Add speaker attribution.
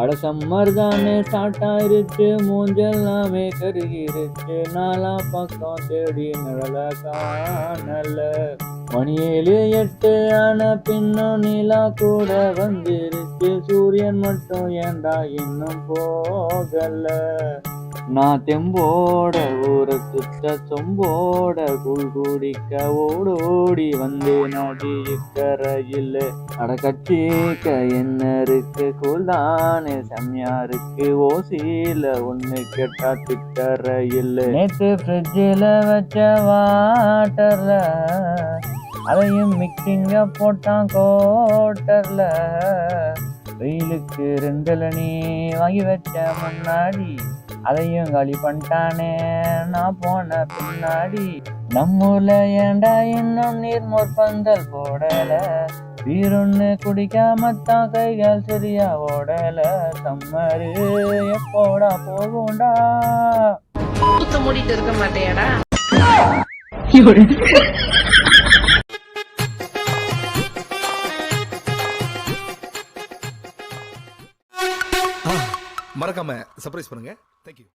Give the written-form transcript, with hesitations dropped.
Speaker 1: அட சம்மர் தானே ஸ்டார்ட் ஆயிருச்சு, மூஞ்செல்லாமே கருகிருச்சு, நாலா பக்கம் தேடி நிழல காணல. மணி 7 8 ஆன பின்னும் நிலா கூட வந்துருச்சு, சூரியன் மட்டும் ஏண்டா இன்னும் போகல. நான் தெம்போட ஊரை சுத்த சொம்போட கூழ் குடிக்க ஓடோடி வந்தேன் நதிக்கரையில். அட கட்சிக்க என்ன இருக்கு, கூழ்தானே செம்மையா இருக்கு, ஓசியில ஒண்ணு கேட்டா திட்டறையில். நேத்து ஃப்ரிட்ஜில் வச்ச வாட்டர்ல அதையும் மிக்சிங்க போட்டான் கோட்டர்ல. வெயிலுக்கு 2 இளநீ வாங்கி வச்ச முன்னாடி அதையும் காலி பண்ணிட்டானே நான் போன பின்னாடி. நம்மூர்ல ஏண்டா இன்னும் நீர்மோர் பந்தல் போடல, வீரொன்னு குடிக்காமத்தான் கைகால் சரியா ஓடல. சம்மரு எப்போடா போகும்டா.
Speaker 2: மூடிட்டு இருக்க மாட்டேடா.
Speaker 3: மறக்காம சர்ப்ரைஸ் பண்ணுங்க. தேங்க்யூ.